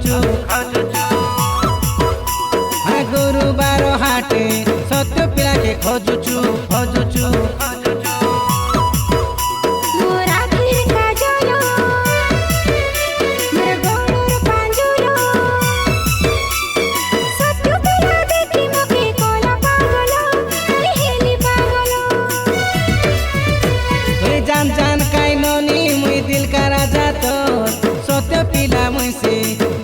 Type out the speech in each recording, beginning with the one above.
ଖୋଜୁଛୁ ଗୁରୁବାର ହାଟେ ସତ୍ୟ ପିଲାକେ ଖୋଜୁଛୁ ଖୋଜୁଛୁ जान जान काइलोनी मुई दिल का राजा तो सत्य पिला मुई से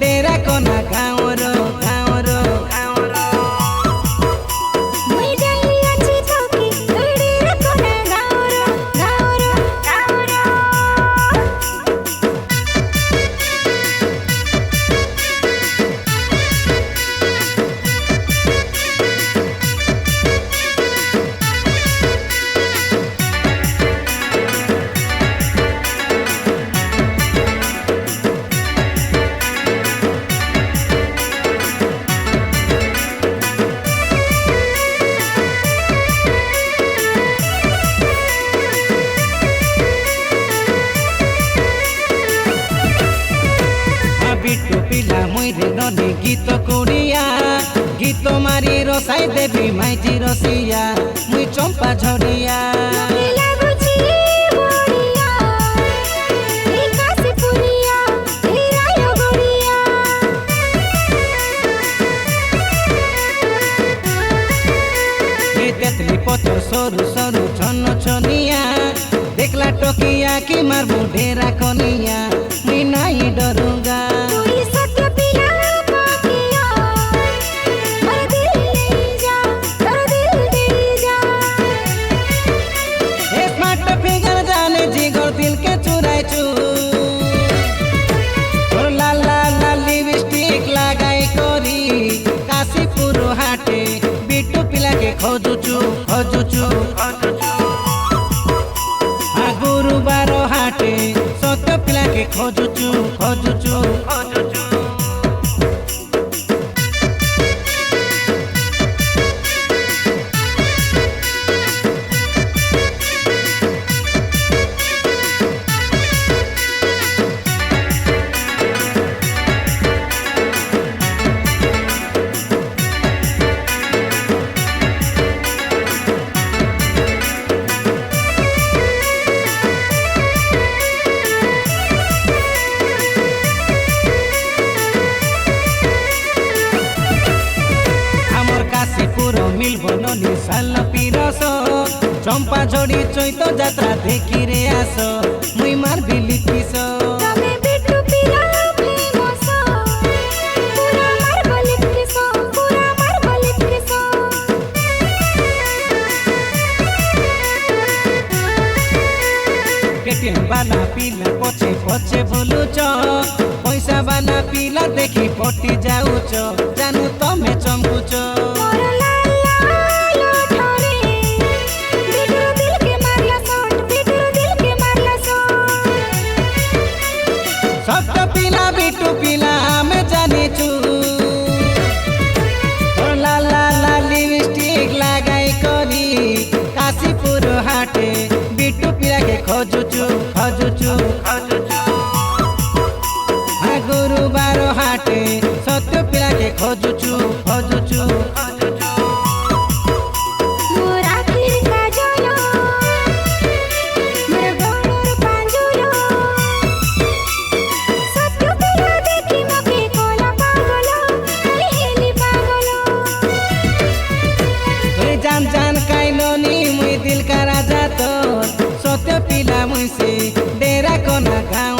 डेरा कोना गाँव रो गाँव रो मुई जाई अछि तो की डेरा कोना गाँव रो गाँव रो गाँव रो बिट्टू पिला मुई रे ननी गीत कुड़िया गीत मारी रसाई देवी माइजी रसिया मुई चंपा झड़िया मुई लागुची बोरिया ए कासी पुरिया ए रायो गोड़िया ये तेतली पत्थर सरू सरू छन छनिया देखला टोकिया की मारबू ढेरा कनिया मुई नहीं डरूंगा कोई सत्य पिला पाकिया मर दिल ले जा कर दिल दे जा स्मार्ट फिगर जाने जिगर दिल के चुराई चू और लाल लाल लाल लिपस्टिक लगाई करी काशीपुर हाटे बिट्टू पिला के खोजुचू खोजुचू गुरुबार हाटे सत्य पिला के खोजुचू खोजुचू मिलबो ननी साल पिरस चंपा झड़ी चैत यात्रा देखी रे आस मुई मार बिली पिस तमे बिट्टू पिला फेमस पूरा मार्बल किसो पूरा मार्बल किसो केटीएम वाला पिला पछे पछे बोलुच पैसा वाला पिला देखी पटी जाउच जानू तमे चमकुच सत्य पिला बिट्टू पिला हमें जानी चू लाल लाल लाल लिपस्टिक लगाई करी काशीपुर हाटे बिट्टू पिला के खोजुचू खोजुचू गुरुबार हाटे सत्य पिला के खोजुचू खोजुचू जान जान काइलोनी मुई दिल का राजा तो सत्य पिला मुई से डेरा कोना गाँव